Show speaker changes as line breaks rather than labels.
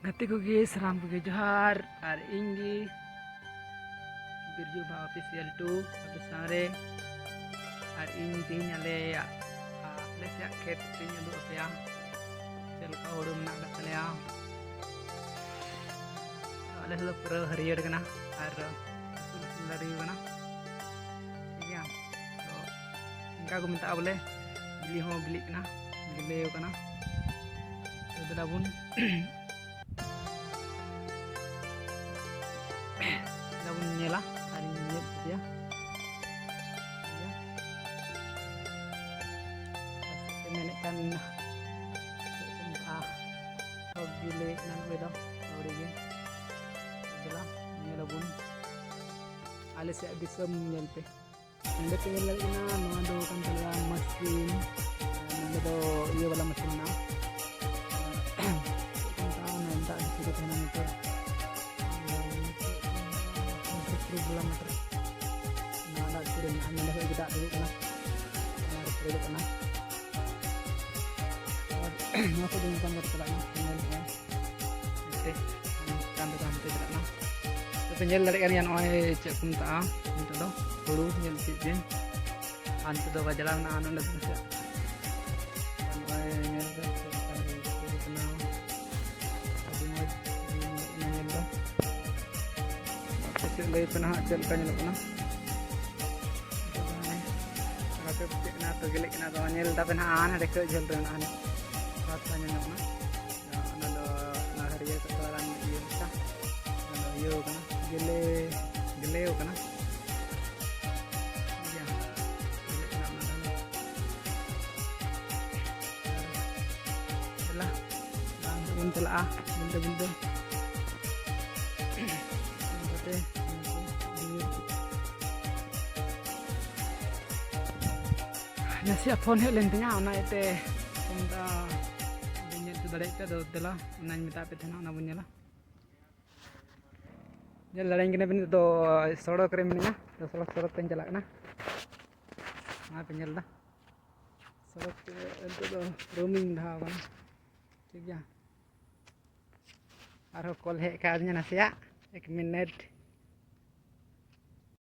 Gati ko guys, salam ko Johar ar inggi Birju Ba official 2 satu sare ar inggi nyale ya lesya ket tinya du ya chel ka horum na gatale ya ale lo pro hariyer kana ar lari kana ठीक है तो इनका को minta boleh beli ho beli kana gileo kana तो dabun dabun nyela hari nyet dia ya pasti menekan ho gile nan bedo origin adalah nyelabun alis ya bisa menyelte anda tinggal lagi na mengadu kan dalam mesin ada iya wala mesin na tahu nanti disitu kena motor 1000 meter nah ada turun anda dah kita dulu kena harus dulu kena aku dengan kamera terang ya oke kantor terang penjel dari kalian oi cek punta untuk do dulu nyel sipin antu do jalan na anu ndak bisa kan oi nyel ke kali kenal tapi mau nyel do cek lagi pernah cek kan nyel pernah apa cek na to gelek na to nyel tapi na an ada ke jel dan an rasanya na ana do na hari ya kelaran iya ta ana yo kan geleo kana ya gele kana mana lah langsung telah benda-benda oke nasi phone he lentnya ona ite kumda dunia tu dare ta do dela nan mita pe thana ona bunya la जल लड़ाई के ने तो सड़क रे मिना तो सड़क पे चला ना हां पे चलदा सड़क तो रोमिंग धावा ठीक है आरो कॉल है का नसिया 1 मिनट